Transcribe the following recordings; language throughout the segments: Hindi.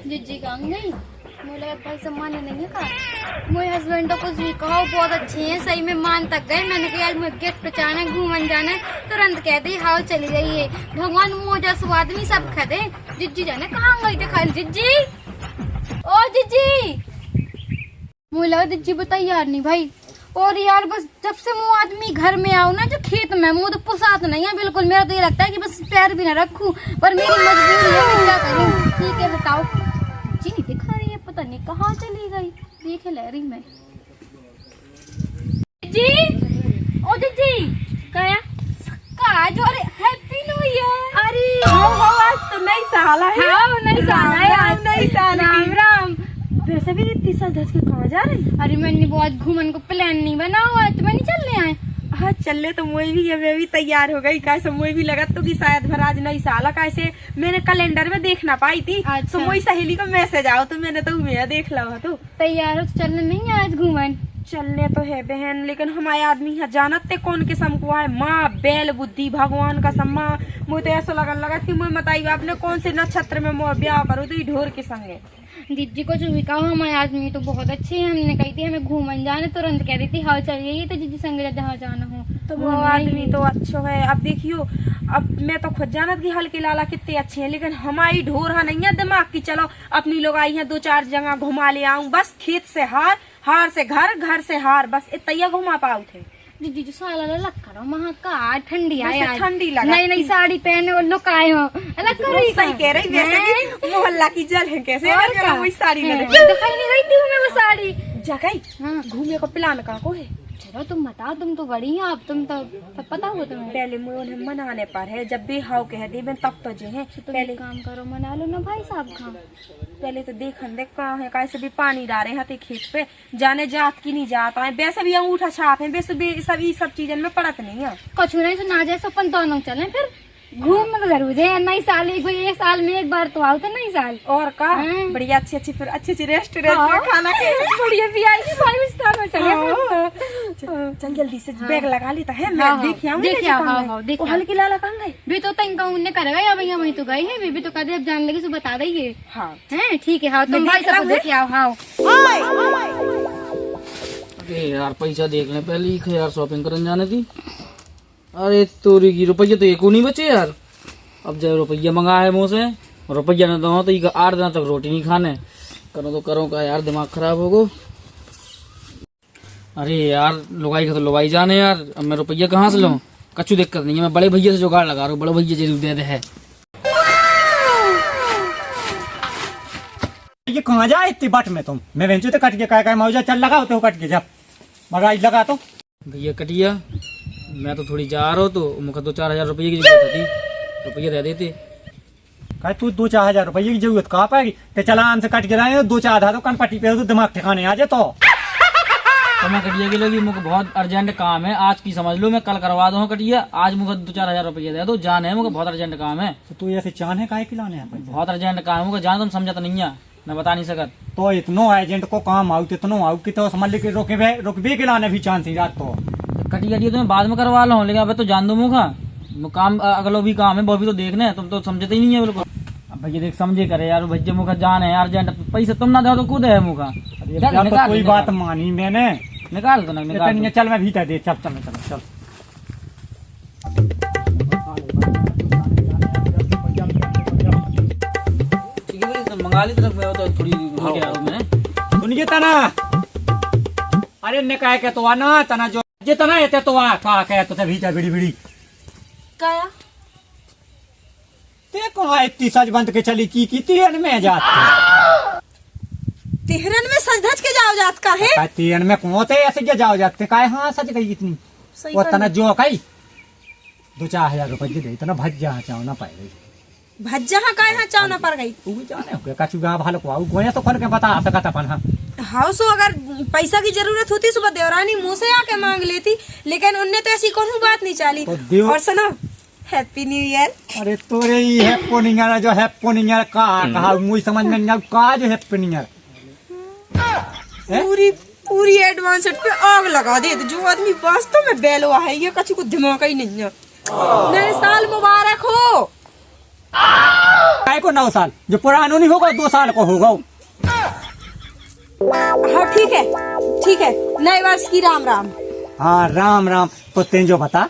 जीजी कहाँ गई? मुझे भाई सम्मान नहीं है का। मेरे हस्बैंड तो कुछ भी कहो बहुत अच्छे हैं, सही में मान तक गए। मैंने कहा आज मुझे गेट पे जाना है, घूमन जाना है, तुरंत कह दी हाँ चली जाइए। भगवान मोजा सु आदमी सब खदे। जीजी जाने कहाँ गई थे खाली? जीजी ओ जीजी, मुझे लगा जीजी बताइए यार नहीं भाई। और यार बस जब से वो आदमी घर में आओ ना जो खेत में, मुझे तो पुसात नहीं है बिल्कुल। मेरा तो ये लगता है कि बस पैर भी ना रखूं, पर मेरी मजबूरी है कि क्या करूं। ठीक है बताओ। जी नहीं दिखा रही है, पता नहीं कहाँ चली गई। देखे ले रही मैं। जी ओ जी क्या काज और हैप्पी न्यू ईयर। अरे हो आज तो नई साल है। हाँ नई साल है आज। नई साल। राम राम। वैसे भी इतनी साल धज के कहाँ जा रही? अरे मैंने बहुत घूमन को प्लान नहीं बना हुआ, तो मैं नहीं चलने आए। हाँ चले तो मुझे भी है, मैं भी तैयार हो गई। कैसे मुझे भी लगा तो कि शायद भर आज नई साल है। कैसे मैंने कैलेंडर में देख ना पाई थी। अच्छा। तो मोई सहेली का मैसेज आओ तो मैंने तो मैं देख ला तो तैयार हो तो चलने नहीं है आज घूमन? चलने तो है बहन, लेकिन हमारे आदमी यहाँ जानते कौन किस्म को है। माँ बैल बुद्धि भगवान का सम्मा। मुझे तो ऐसा लगा कि मुझे बताइए आपने कौन से नक्षत्र में मोर ब्याह करो तो ये ढोर के संगे। दीदी को जो भी कहा हमारे आदमी तो बहुत अच्छे हैं। हमने कही थी हमें घूमन जाने, तुरंत कह रही थी हाँ चलिए, ये तो दीदी संग जहाँ जाना हो तो वो आदमी तो अच्छा है। अब देखियो, अब मैं तो खुद जानत की हल्के लाला कितने अच्छे हैं, लेकिन हमारी ढोर नहीं है दिमाग की। चलो अपनी लोग आई हैं, दो चार जगह घुमा ले आऊं, बस खेत से हार, हार से घर, घर से हार, बस इतना घुमा पाऊ थे। दीदी जो साला लग करो वहाँ का ठंडी आए आज। ठंडी लगा नई नई साड़ी पहने और लुक आए हो अलग करो। सही कह रही, वैसे भी मोहल्ला की जल है कैसे और क्या? वही साड़ी में दिखाई नहीं रही थी हमें वो साड़ी। जगह हाँ। घूमने का प्लान का को है। चलो तुम बताओ, तुम तो बड़ी हैं आप, तुम तो पता हो तुम्हें। पहले मुझे उन्हें मनाने पर है, जब भी हाउ कह दी मैं तब तो जो है। पहले काम करो, मना लो ना भाई साहब का। पहले तो देखन देख कहाँ है, कैसे भी पानी डाले हैं खेत पे, जाने जात की नहीं जाता है। वैसे भी अंगूठा छाप है, वैसे भी सब चीजन में पड़त नहीं है। कुछ नहीं तो ना जैसे अपन दोनों चले फिर घूम जरूर है। नई साल एक साल में एक बार तो आओ तो नई साल। और का बढ़िया अच्छी फिर अच्छी रेस्टोरेंट में खाना बढ़िया भी आएगी फाइव स्टार में चले। चल जल्दी से बैग लगा लेता है। मैं देख आऊँ हल्की लाला कहाँ गई? भी तो तंका उन्हें करेगा या भैया वही तो गई है। बीबी तो कदे अब जान लगी तो बता देंगे। हाँ हैं ठीक है। हाँ तुम भाई सब देख आओ। हाँ अरे यार पैसा देख ले पहले ही यार, शॉपिंग करने जाने थी। अरे तोरी की रुपये तो एक नहीं बचे यार। अब जब रुपया मंगा है मुँह से, रुपया न दो तो 8 दिन तक रोटी नहीं खाने। करो तो करो का यार, दिमाग खराब होगो। अरे यार लुगाई का तो लुगाई जाने यार, अब मैं रुपया कहाँ से लूँ? कछु दिक्कत नहीं है, मैं बड़े भैया से जुगाड़ लगा रहा हूँ। बड़े भैया जरूर दे दे है। ये कहाँ जाए इतनी बट में तुम? मैं वेंचू तो कट के काय मौजा चल लगा होते हो कट के, जब मगाई लगा तो भैया कटिया मैं तो थोड़ी जा रहा हूँ, तो मुझे 2-4 हजार रुपये की जरूरत थी, रुपये दे देते। कह तू 2-4 हजार रुपये की जरूरत कहाँ पाएगी? तो चला हमसे कट के जाए 2-4 आधा तो कन पट्टी पे तो दिमाग ठिकाने आ जाए। तो मैं कटिया की लगी, मुझे बहुत अर्जेंट काम है आज की, समझ लो मैं कल करवा दूँ कटिया। आज मुझे 2-4 हजार रुपये दे दो, जान है मुझे बहुत अर्जेंट काम है। तो तू ऐसे चान है काहे खिलाने है? बहुत अर्जेंट काम है मुझे, जान तुम समझा तो नहीं है, मैं बता नहीं सकत। तो इतनो एजेंट को काम आऊ इतनो आऊ कि तो समझ ले रुकबे के लाने भी चांस ही रात। तो कटिया तो मैं बाद में करवा लो, लेकिन अब तो जान दो मुखा काम अगलो भी काम है, वो भी तो देखने, तुम तो समझते ही नहीं है बिल्कुल। अब भैया देख समझे करे यार, भैया मुखा जान है अर्जेंट, पैसे तुम ना दो तो खुद है मुखा। तो कोई बात मानी मैंने, निकाल दो ना, निकाल। चल मैं भीतर दे, चल चल चल चल। ठीक है मंगा ली तरफ तो थोड़ी मैं सुनिए तना। अरे ने कहे के तो आना तना जो ये तना ये तो आ का कहे तो भीतर बिड़ी बिड़ी काया ते को है इतनी सज बंद के चली की तीरन में जात। तिहरन में सज धज के जाओ जात का है? तीरन में कोते ऐसे के जाओ जाते काहे? हाँ सज गई इतनी वो तना जो कही 2-4 हजार रुपये दे इतना भज जा चाव ना पाए गई। भज जहाँ का यहाँ चाव ना पड़ गई। तू जाने हो कछु गा भालो को आऊ गोया तो खोल के बता सकता अपन। हाँ हाँ सो अगर पैसा की जरूरत होती सुबह देवरानी मुँह से आके मांग लेती, लेकिन उनने तो ऐसी कोई बात नहीं चाली। तो और सुनो हैप्पी न्यू ईयर। अरे तोरे ही हैप्पी न्यू ईयर जो हैप्पी न्यू ईयर का कहा मुझे समझ में नहीं का जो हैप्पी न्यू ईयर पूरी एडवांस पे आग लगा दे। जो आदमी वास्तव में बेलवा है, ये कछु को दिमाग ही नहीं है। नए साल मुबारक हो। काय को 9 साल, जो पुरानो नहीं होगा 2 साल को होगा। हाँ ठीक है, नए वर्ष की राम राम। हाँ राम राम। तो तें जो बता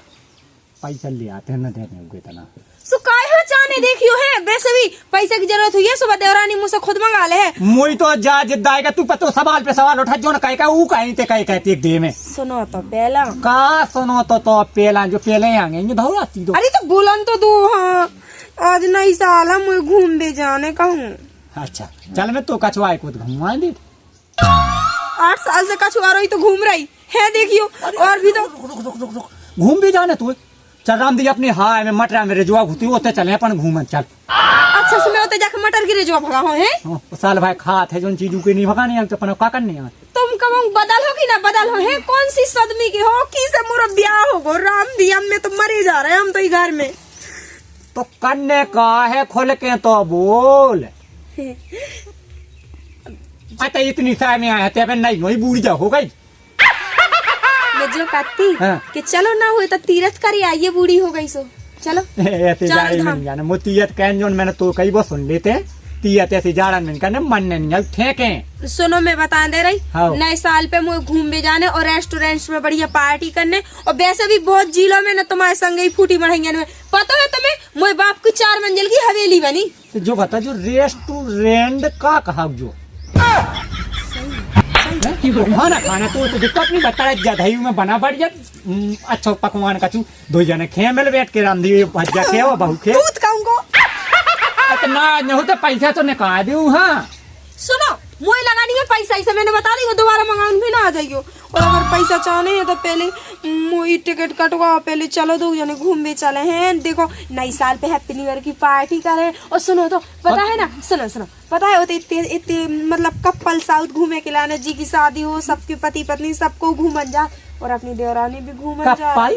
पैसा ले आते हैं न देने होगे तना सो काय हो चाने देखियो है, वैसे भी पैसे की जरूरत हुई है, सुबह देवरानी मुझसे खुद मंगा ले है। मुई तो जा जिद्दा आएगा तू पतो सवाल पे सवाल उठा जो न कहे का ऊ कहीं ते कहे कहती एक दे में सुनो तो पहला का सुनो तो पहला जो पहले आएंगे ये धौरा ती दो। अरे तो बोलन तो दो। हाँ आज नई साल है, मुझे घूम दे जाने कहूँ। अच्छा चल मैं तो कछुआए को घुमा दे। 8 साल से कछुआ रही तो घूम रही है देखियो। और भी तो घूम भी जाने तू। चल राम दी अपनी हाय में मटरा में रेजुआ घुती होते चले अपन घूमन चल। अच्छा सुमे होते जाके मटर की रेजुआ भगा हो है। साल भाई खात है जोन चीजों के नहीं भगाने हम तो अपन का करने है। तुम कब बदल हो कि ना बदल हो है, कौन सी सदमी के हो की से मोरा ब्याह हो गो। राम दी हम में तो मरे जा रहे हैं हम तो ही घर में। तो करने का है खोल के तो बोल। अच्छा इतनी साय में आया थे नहीं वही बूढ़ी जा हो गई। मैं जो कहती हाँ। कि चलो ना हुए तो तीरथ कर आइए, बूढ़ी हो गई सो चलो। ऐसे जाड़े में नहीं जाना मोतीयत कहन जोन मैंने तो कई बार सुन लेते हैं तीयत ऐसे जाड़ा में करने मन नहीं ठेके। सुनो मैं बता दे रही, हाँ। नए साल पे मुझे घूमने जाने और रेस्टोरेंट्स में बढ़िया पार्टी करने, और वैसे भी बहुत जिलों में ना तुम्हारे संग ही फूटी बढ़ेंगे में। पता है तुम्हें मोए बाप की 4 मंजिल की हवेली बनी। तो जो बता जो रेस्टोरेंट का कहा जो खाना खाना तो दिक्कत नहीं बता जदयू में बना बढ़िया अच्छा पकवान का चू 2 जने खे मिल बैठ के रामदी भज्जा खे वो बहु खे दूध खाऊंगा। इतना नहीं होता पैसा तो निकाल दूं। हाँ सुनो मुझे लगानी है पैसा, इसे मैंने बता दी दोबारा मंगाऊं भी ना आ जाइयो। और अगर पैसा चाहने है तो पहले मुझे टिकट कटवाओ, पहले चलो 2 जने घूमने चले हैं। देखो नई साल पे हैप्पी न्यू ईयर की पार्टी करें। और सुनो तो पता है ना, सुनो पता है होते इतने मतलब कपल साउथ घूमे के लाने जी की शादी हो, सबके पति पत्नी सबको घूमन जा और अपनी देवरानी भी घूमन जा।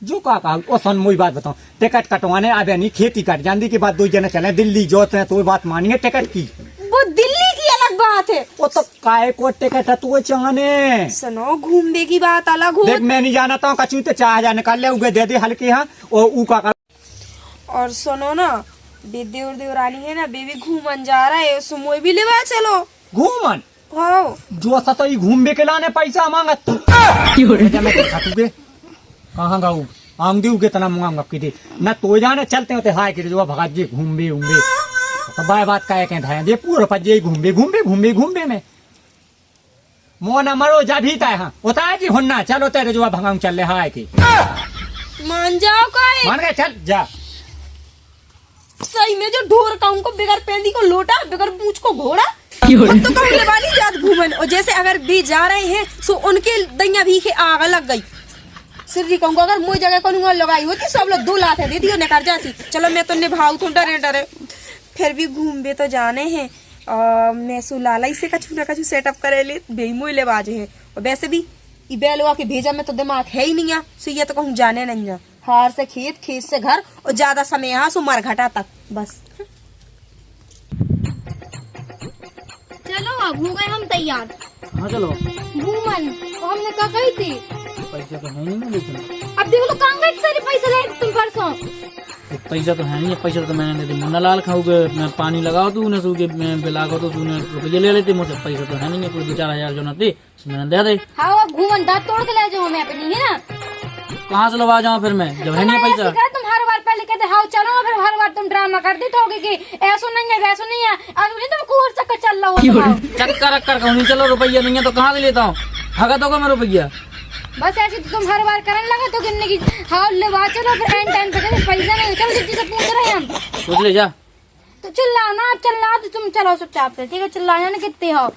जो का ओ सन मुई बात बताऊं टिकट कटवाने आवे नहीं खेती कट जाने के बाद 2 जने चले दिल्ली जोते हैं तो बात मानिए टिकट की। वो दिल्ली की अलग बात है। वो तो काय को टिकट है तू चाहने सुनो घूमने की बात अलग हो। देख मैं नहीं जाना था कचू तो 4000 निकाल ले उगे दे दे हल्के। हाँ और ऊ का और सुनो ना देवरानी है ना बेबी घूमन जा रहा है, सुमोई भी लेवा चलो घूमन। हाँ जो सतई घूमने के लाने पैसा मांगत तू कहाँ गाऊ आंग दी तना मुंगा की दे न तो जाने चलते होते हाय के जो भगा जी घूमबे तो बाय बात का कह धाया दे पूरा पजे घूमबे में मोना मरो जा भी ता। हाँ होता है जी होना चलो तेरे जो भगाऊ चल ले हाय की मान जाओ काय मान गए चल जा। सही में जो ढोर काउं को बिगर पेंदी को लोटा बिगर पूछ को घोड़ा हम तो कहूँ लेवाली जात घूमन। और जैसे अगर भी जा रहे हैं सो उनके दैया भी के आग लग गई। सिर्री कहूँगा अगर मुझे जगह को लगाई होती सब लोग 2 लाख दे दी निकल जाती। चलो मैं तो निभाऊ तो डरे फिर भी घूमबे तो जाने हैं। मैं सुलाला से कछु न कछु सेटअप करे ले बेमोई ले बाजे हैं। और वैसे भी बेलवा के भेजा में तो दिमाग है ही नहीं है सो ये तो कहूँ जाने नहीं जा। हार से खेत से घर और ज्यादा समय यहाँ सो मर घटा तक बस। चलो अब हो गए हम तैयार। हाँ चलो घूमन और हमने क्या कही थी पैसा तो है नहीं लेकिन अब देखो तो कहाँ गए सारे पैसे ले तुम परसों। पैसा तो है नहीं, पैसा तो मैंने दे मुन्ना लाल खाओगे मैं पानी लगाओ तू न सूखे मैं बिलागो तो तूने रुपये ले लेते मुझसे। पैसा तो है नहीं, कोई 2-4 हजार जो न थे मैंने दे दे। हाँ अब घूमन दांत तोड़ के ले जाओ मैं अपनी है ना। कहाँ से लगा जाऊँ फिर मैं जब है नहीं पैसा। तुम हर बार पहले कहते हाँ चलो फिर हर बार तुम ड्रामा कर देते होगे कि ऐसा नहीं है वैसा नहीं है। आज नहीं तुमको और चक्कर चल रहा हो चक्कर कहूँ नहीं चलो रुपया नहीं है तो कहाँ से लेता हूँ भगत होगा मैं रुपया। बस ऐसे तो तुम हर बार करने लगे तो गिनने की हाँ ले बात चलो फिर एंड टाइम पे पैसा नहीं। चलो जिद्दी से पूछ रहे हैं हम पूछ ले जा तो चिल्लाओ ना चिल्ला तो तुम चलो चुपचाप से ठीक है। चिल्लाना ना कितने हो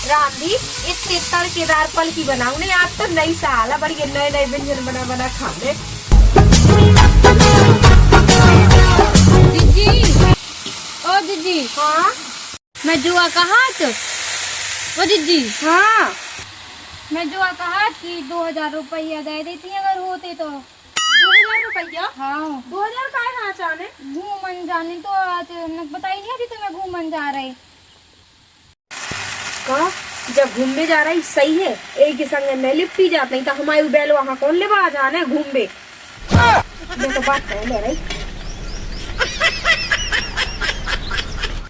राम जी इतने तड़केदार पल की बनाऊ ने आप तो नई साल है बड़ी नए व्यंजन बना खाने। दीदी ओ दीदी हाँ मैं जुआ कहा तो ओ दीदी हाँ मैं जुआ कहा कि 2000 रुपया दे देती अगर होते तो। 2000 रुपया? हाँ 2000 का है जाने घूमन जाने तो आज बताई नहीं थी तुम्हें घूमन जा रहे का जब घूमने जा रही सही है एक के संग में लिपटी जात नहीं तो हमारे बैल वहाँ कौन ले जाने घूमने। मैं तो बात कर ले रही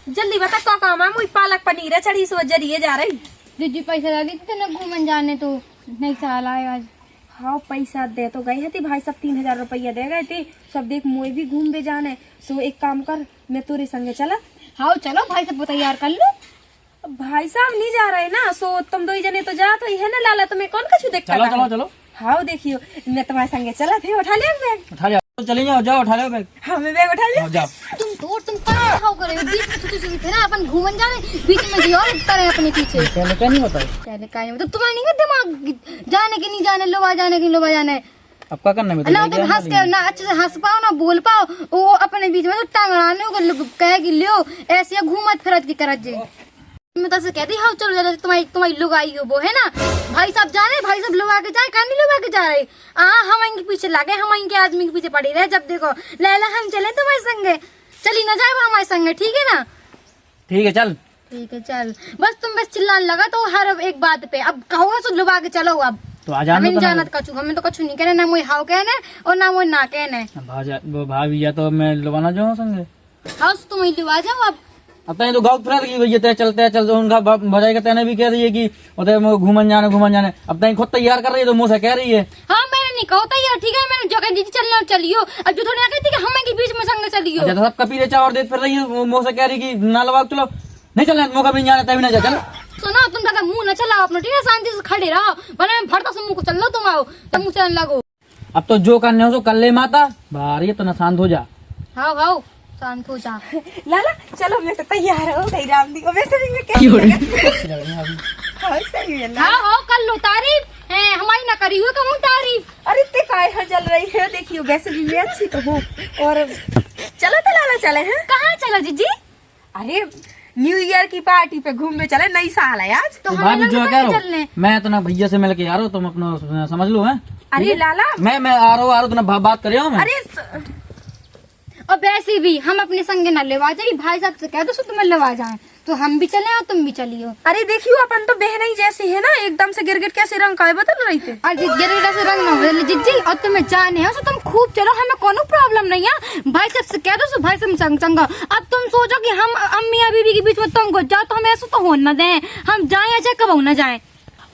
जल्दी बता क्या काम है? मुझे पालक पनीर है चढ़ी सो जरिए जा रही। जीजी पैसा ला दी थी ना घूमन जाने तो नहीं साल आए आज। हाँ पैसा दे तो गए थे भाई सब 3000 रुपया दे गए थे सब। देख मुझे भी घूम भी जाने सो एक काम कर मैं तेरे संगे चला। हाँ चलो भाई सब तैयार कर लो। भाई साहब नहीं जा रहे ना सो तुम दो ही जने तो जा तो है ना लाला तुम्हें कौन कछु देख चलो चलो चलो हाँ देखियो मैं तुम्हारे संगे चला थे। उठा लिया बैग? उठा जाओ, चले जाओ, जाओ उठा लो बैग। हाँ मैं बैग उठा लिया। जाओ तुम कहाँ खाओ करे बीच में तुझे थे ना अपन घूमन जाने बीच में जी और उठता रहे अपने पीछे। पहले क्या नहीं बताओ, पहले का नहीं मतलब तुम्हारा नहीं दिमाग जाने के नहीं जाने लोबा जाने के लोबा जाने। अब क्या करना है? ना तुम हंस के ना अच्छे से हंस पाओ ना बोल पाओ वो अपने बीच में तो टांगड़ाने को कहे कि लियो ऐसे घूमत फिरत की करत जे। मैं तो कहती हाँ चलो जरा तुम्हारी लोग आई हो वो है ना भाई साहब जाने भाई सब लोग आके जाए कहीं लोग आके जा रहे हम इनके पीछे लगे हम इनके आदमी के पीछे पड़ी रहे। जब देखो लैला हम चले तुम्हारे संगे चली ना जाए वो हमारे संगे ठीक है ना? ठीक है चल। ठीक है चल बस तुम बस चिल्लाने लगा तो हर एक बात पे अब कहो सब लोग आगे चलो अब तो आ जाना हमें जाना कछु हमें तो कछु नहीं कहने ना मुझे हाउ कहने और ना मुझे ना कहने। भाभी या तो मैं लवाना जाऊँ संगे। हाँ तुम ही लिवा जाओ अब तो गाँव फिर की भैया तय चलते चल उनका भजाई का तैने भी कह रही है कि घूमन जाने अब तय खुद तैयार कर रही है तो मुँह से कह रही है। हाँ मैंने नहीं कहा तैयार ठीक है मैंने जगह दीदी चलना चलियो अब जो थोड़ी ना कहती कि हम के बीच में संग चलियो। अच्छा सब कपीले चावल देख फिर रही है मुँह से कह रही कि ना लगा चलो नहीं चलना मौका भी नहीं जाना तभी ना जा चल। सुनो तुम ज्यादा मुंह न चलाओ अपना ठीक है शांति से खड़े रहो वरना मैं भरता से मुंह को चल लो तुम आओ तब मुंह चलने लगो। अब तो जो करने हो सो कर ले माता बाहर ये तो ना शांत हो जा। हाँ हाँ शांत हो जा। लाला चलो मैं तो तैयार हो गई राम दी को वैसे भी मैं कैसे हाँ सही है हाँ हाँ कर लो तारीफ हमारी ना करी हुई कहूँ तारीफ। अरे ते काय है जल रही है देखियो वैसे भी मैं अच्छी तो हूँ और चलो तो लाला चले हैं। कहाँ चलो जीजी? अरे न्यू ईयर की पार्टी पे घूमने चले नई साल है आज तो भाभी जो कह रहा चलने हूँ मैं तो ना भैया से मिल के आ रहा हूँ तुम अपना समझ लो है। अरे लाला मैं आ रहा हूँ तो ना बात कर रहा हूँ। अरे और वैसे भी हम अपने संगे न लेवा जाए भाई साहब से कह दो सो तुम्हें लेवा जाए तो हम भी चले और तुम भी चलियो। अरे देखियो अपन तो बहन ही जैसी है ना एकदम से गिरगिट कैसे रंग का है बदल रही थे। अरे गिरगिटा से रंग न बदले जिज्जी और तुम्हें जाने हो तो तुम खूब चलो हमें कोनो प्रॉब्लम नहीं है भाई साहब से कह दो सो भाई साहब संग संग। अब तुम सोचो कि हम अम्मी या बीबी के बीच में तुम घुस जाओ तो हमें ऐसा तो हो न दे हम जाए या चाहे कब न जाए।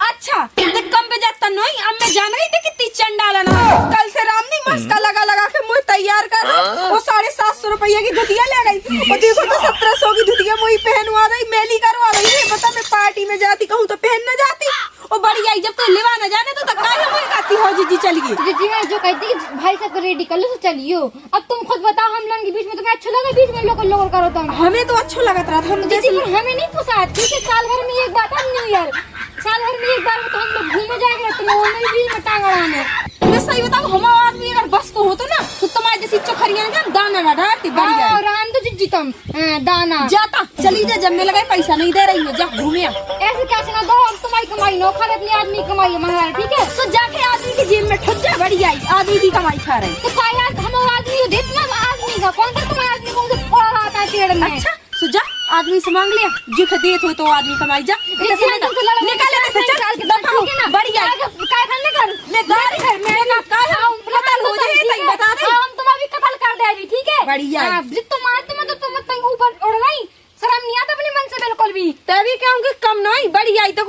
अच्छा देख कम पे जाता नहीं अब मैं जान रही थी कितनी चंडाला ना कल से राम नहीं मस्का लगा के मुझे तैयार कर वो 750 रुपया की धुतिया ले गई और देखो तो 1700 की धुतिया मुझे पहनवा रही मेली करवा रही है। बता मैं पार्टी में जाती कहूँ तो पहन न जाती और बड़ी आई जब तो लेवा न जाने तो काहे मुझे कहती हो जीजी चलिए। जीजी मैं जो कहती कि भाई साहब को रेडी कर लो तो चलियो। अब तुम खुद बताओ हम लोगों के बीच में तुम्हें अच्छा लगा बीच में लोग करो तुम हमें तो अच्छा लगा रहा था हम जीजी पर हमें नहीं पूछा ठीक है साल भर में एक बात है न्यू ईयर साल भर में एक बार तो हम लोग घूमने जाएंगे तुम वो नहीं बीच में टांग अड़ाने। मैं सही बताऊं हमारा आदमी अगर बस को हो तो ना तो तुम्हारे जैसी चोखरियां ना दाना ना डालती बढ़िया और राम तो जीजी तुम दाना जाता चली जा जब मैं लगा पैसा नहीं दे रही है जा घूमे ऐसे कैसे ना दो हम तुम्हारी कमाई नो खा अपनी आदमी कमाई हमारा ठीक है तो जाके आदमी की जेब में ठुक जा बढ़िया आदमी की कमाई खा रहे तो काय हमारा आदमी देतना आदमी का कौन कर तुम्हारा आदमी को फोड़ा आता है पेड़ में। अच्छा सुजा आदमी से मांग लिया जिख दे तो आदमी कमाई जा निकाल ऐसे चल बढ़िया काय करने कर मैं गाड़ी घर में ना कहा कतल हो जाए तई बता दे हम तुम्हारी कतल कर दे अभी ठीक है बढ़िया जित तुम मारते मैं तो तुम तंग ऊपर उड़ गई शर्म नहीं आता अपने मन से बिल्कुल भी तभी कहूंगी कम नहीं बढ़िया आई तो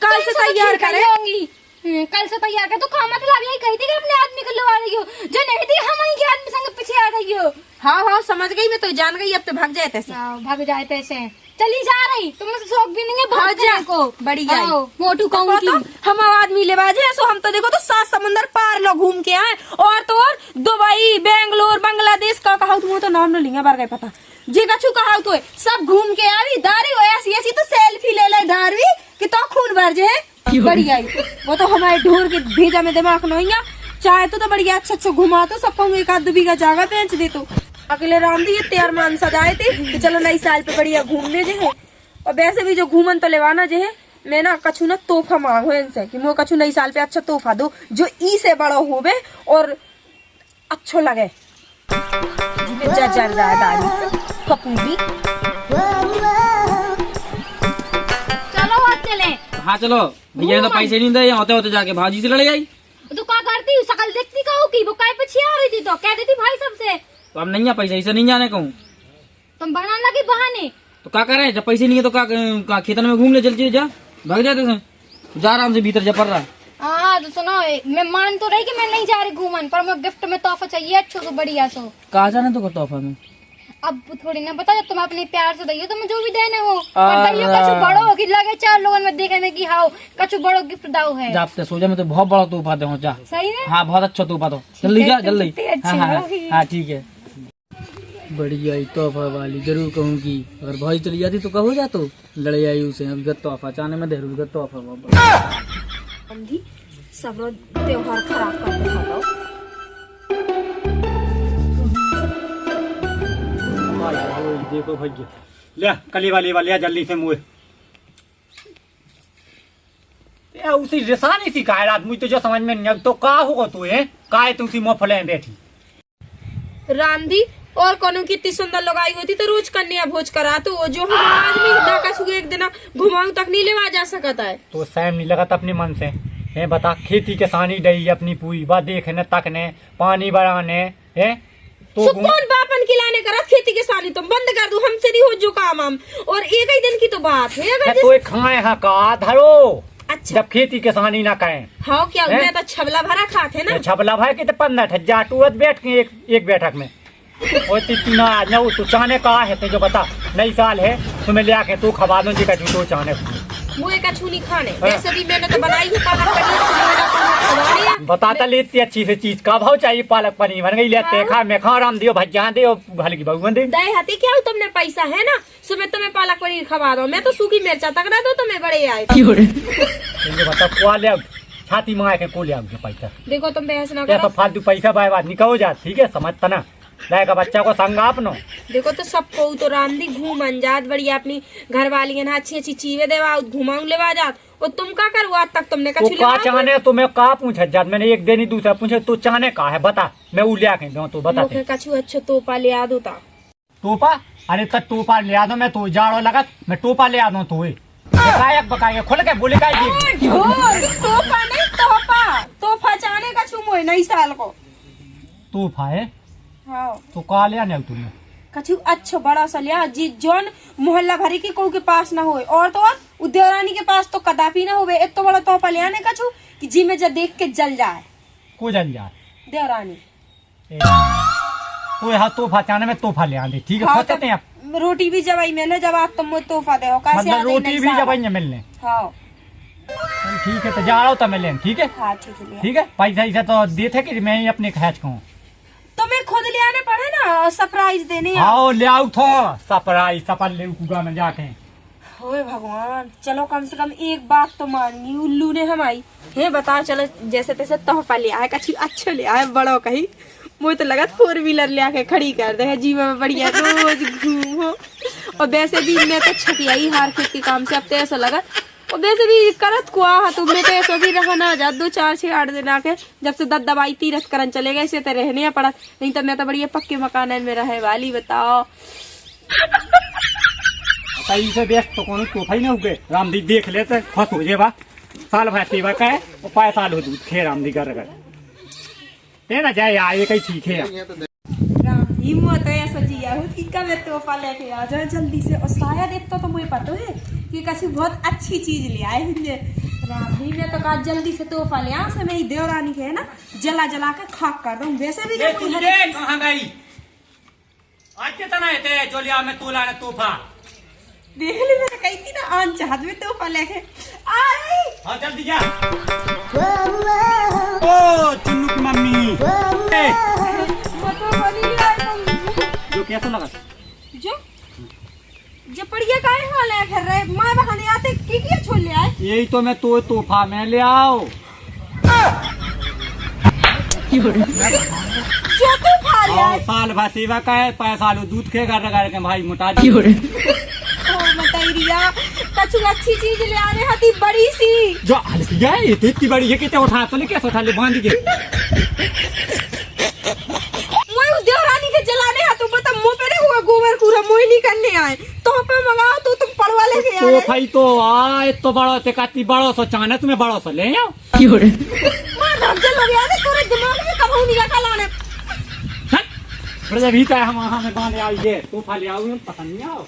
कल से तैयार करेंगी कल से तैयार कर तो काम मतलब यही कही थी कि अपने आदमी को लगा रही हो जो नहीं थी हम ही के आदमी संग पीछे आ गई हो। हाँ समझ गई मैं तो जान गई अब तो भाग जाए तैसे भाग जाए तैसे चली जा रही तुमसे शौक भी नहीं है भाग जाने को बढ़िया मोटू कहूँ की हम आदमी लेवाजे सो हम तो देखो तो 7 समुंदर पार लोग घूम के आए और तो और दुबई बेंगलोर बांग्लादेश का कहा तुम तो नाम लिंगा बार गए पता जी कछु कहा तो सब घूम के आई दारी ऐसी ऐसी तो सेल्फी ले ले दारवी कि तो खून भर जे बढ़िया वो तो हमारे ढोर के भेजा में दिमाग नहीं है चाहे तो बढ़िया अच्छा घुमा तो सबको एक आध बीघा जगह बेच दे तो अगले राम दी तैयार मान सजाए थे कि चलो नई साल पे बढ़िया घूमने जे है और वैसे भी जो घूमन तो लेवाना जे है मैं ना कछु ना तोहफा मांगो इनसे कि मुझे कछु नई साल पे अच्छा तोहफा दो जो ई से बड़ा होवे और अच्छो लगे चलो आज चले। हाँ चलो भैया ने तो पैसे नहीं दे होते होते जाके भाजी से लड़ आई तो क्या करती शकल देखती कहूँ की वो काय पीछे आ रही थी तो कह देती भाई सबसे तो अब नहीं है पैसा, इसे नहीं जाने कहूँ तुम बना लगे बहाने। तो क्या करे, जब पैसे नहीं है तो क्या खेतन में घूम ले, चल जा भाग जाते से, जा आराम से भीतर जा पड़ रहा। हाँ तो सुनो, मैं मान तो रही कि मैं नहीं जा रही घूमन, पर मैं गिफ्ट में तोहफा चाहिए अच्छा तो बढ़िया सो। कहा जाना तो तोहफा में अब थोड़ी ना बता, जब तुम अपने प्यार से दैयो तो मैं जो भी देने हो, पर दैयो कछु बड़ो हो कि लगे 4 लोगों में देखे में कि हाउ कछु बड़ो गिफ्ट दाओ है। जाते सोचा मैं तो बहुत बड़ा तोहफा दे जा। सही है। हाँ बहुत अच्छा तोहफा दो, जल्दी जा जल्दी। अच्छी हाँ होगी। हाँ ठीक है, बढ़िया ही तोहफा वाली जरूर कहूँगी। अगर भाई चली जाती तो कहो जा, तो लड़े आई उसे अभी तोहफा चाने में देर तोहफा अंधी सब रोज त्योहार खराब कर दे हो। देखो भैया, ले कली वाली वाले जल्दी से मुँह उसी रिसानी सी का रात मुझे तो जो समझ में नहीं अब तो का होगा तू है का तू सी मोफले बैठी रांधी और कोनो कितनी सुंदर लगाई होती तो रोज कन्या भोज करा, तो जो हम आदमी ना कसु एक दिन घुमाऊ तक नहीं लेवा जा सकता है। तो सैम नहीं लगता अपने मन से है, बता खेती किसानी डई अपनी पूरी बात देखने तकने पानी बढ़ाने है तो कौन बापन खिलाने करा खेती किसानी तुम बंद कर दो, हमसे नहीं हो जो काम हम, और एक ही दिन की तो बात है। अगर तो खाए हाँ का धरो, अच्छा जब खेती किसानी ना करें हाँ क्या मैं तो छबला भरा खाते ना, छबला भाई के तो 15 टूत बैठ के एक बैठक में और तीना न तू चाहने का है तो जो बता नई साल है तुम्हें ले आके तू खवा दो जी का तो चाहने मुँह का छूनी खाने वैसे भी मैंने तो बनाई है पालक पनीर। बताता लेती अच्छी से चीज का भाव चाहिए, पालक पनीर बन गई लेते खा मैं खा राम दियो भज्जा दियो हल्की बहू दे दे हाथी क्या तुमने पैसा है ना, सुबह तुम्हें पालक पनीर खवा दो, मैं तो सूखी मिर्चा तकड़ा दो तुम्हें बड़े आए। बता कुआ ले छाती मंगा के को ले आओ पैसा, देखो तुम बहस ना क्या करो, सब फालतू पैसा बाय बात निकल जा ठीक है समझता ना लाएगा बच्चा को संग आपनो। देखो तो सबको तो रांधी घूम अंजात बढ़िया अपनी घर वाली है ना अच्छी अच्छी चीजें देवा घुमाऊ लेवा जात, और तुम का करो आज तक तुमने तो का चाहने तो मैं का पूछा जात, मैंने एक दिन ही दूसरा पूछे तो चाहने का है बता, मैं वो ले आके दूं तो बता कछु अच्छा तोपा ले आ दो ता टोपा, अरे तक टोपा ले आ दो मैं तो जाड़ो लगा मैं टोपा ले आ दूं तो कायक बकाए खोल के बोले का तोपा नहीं तोहफा चाहने का छुमो नई साल को तोहफा है हाँ तो का ले आने तुमने कछु अच्छा बड़ा सा लिया जी जोन मोहल्ला भरी के को के पास ना होए, और तो और उद्योरानी के पास तो कदापि ना होवे, एक तो बड़ा तोहफा ले आने कछु कि जी में जब देख के जल जाए को जल जाए देवरानी तो यहाँ तोहफा चाहने में तोहफा ले आने ठीक है हाँ, खोते हैं आप रोटी भी जब आई मिले जब आप तुम तोहफा दे हो मतलब रोटी भी जब आई मिलने हाँ ठीक है तो जा रहा हूँ तो मिले ठीक है हाँ ठीक है पैसा ऐसा तो देते कि मैं ही अपने खैच कहूँ तुम्हें खुद ले आने पड़े ना सरप्राइज देने आओ ले आओ थो सरप्राइज सपन ले कुगा में जाके ओए भगवान चलो कम से कम एक बात तो मानी उल्लू ने हमारी है बता चलो जैसे तैसे तोहफा ले आए कछु अच्छो ले आए बड़ो कहीं मुझे तो लगा 4 व्हीलर ले आके खड़ी कर दे जीवन में बढ़िया रोज घूमो, और वैसे भी मैं तो छतियाई हार खेत के काम से अब तो ऐसा लगा, और वैसे भी करत को तुम में तो ऐसा भी रहना जा 2 4 6 8 दिन आके जब से दवाई तीरथ करन चले गए इसे तो रहने पड़ा, नहीं तो मैं तो बढ़िया पक्के मकान में रहे वाली बताओ। सही से देख तो कौन तोहफा ही ना हुए रामदी देख ले तो खुश हो जेबा साल भर सेवा का है और 5 साल हो दूध खे रामदी कर ते ना जाए आए कहीं ठीक है रामदी मुँह तो ऐसा जिया हो कि कब तोहफा लेके आ जाए जल्दी से, और शायद एक तो मुझे पता है कि कछु बहुत अच्छी चीज ले आए होंगे रामदी में तो कहा जल्दी से तोहफा ले आ से मैं देवरानी के है ना जला जला के खाक कर दूं, वैसे भी कहाँ गई आज कितना है जो लिया मैं तोला तोहफा देख ली मैंने कही थी ना आन चाहत में तोहफा लेके आई। हाँ जल्दी जा ओ चुन्नू की मम्मी जो कैसा लगा जो जब बढ़िया का हाल है फिर रहे माँ बहाने आते की छोड़ ले आए यही तो मैं तो तोहफा में ले आओ जो तोहफा ले आए साल भर सेवा का है 5 साल दूध के घर लगा के भाई मोटा रिया कछु अच्छी चीज ले आने हती बड़ी सी जो हल्की है ये तो इतनी बड़ी है कितने उठा तो नहीं कैसे उठा ले बांध के मैं उस देवरानी के जलाने हाथों पर तब मुंह पे नहीं हुआ गोबर कूड़ा मुंह नहीं करने आए तो पे मंगाओ तो तुम पड़वा लेके तो भाई तो आ तो बड़ो ते काती बड़ो सो चाहने तुम्हें बड़ो सो ले आओ मैं भग चल हो गया तोरे दिमाग में कब नहीं रखा लाने फिर जब ही हम वहाँ में बांधे आइए तो फाले आओ पसंद नहीं आओ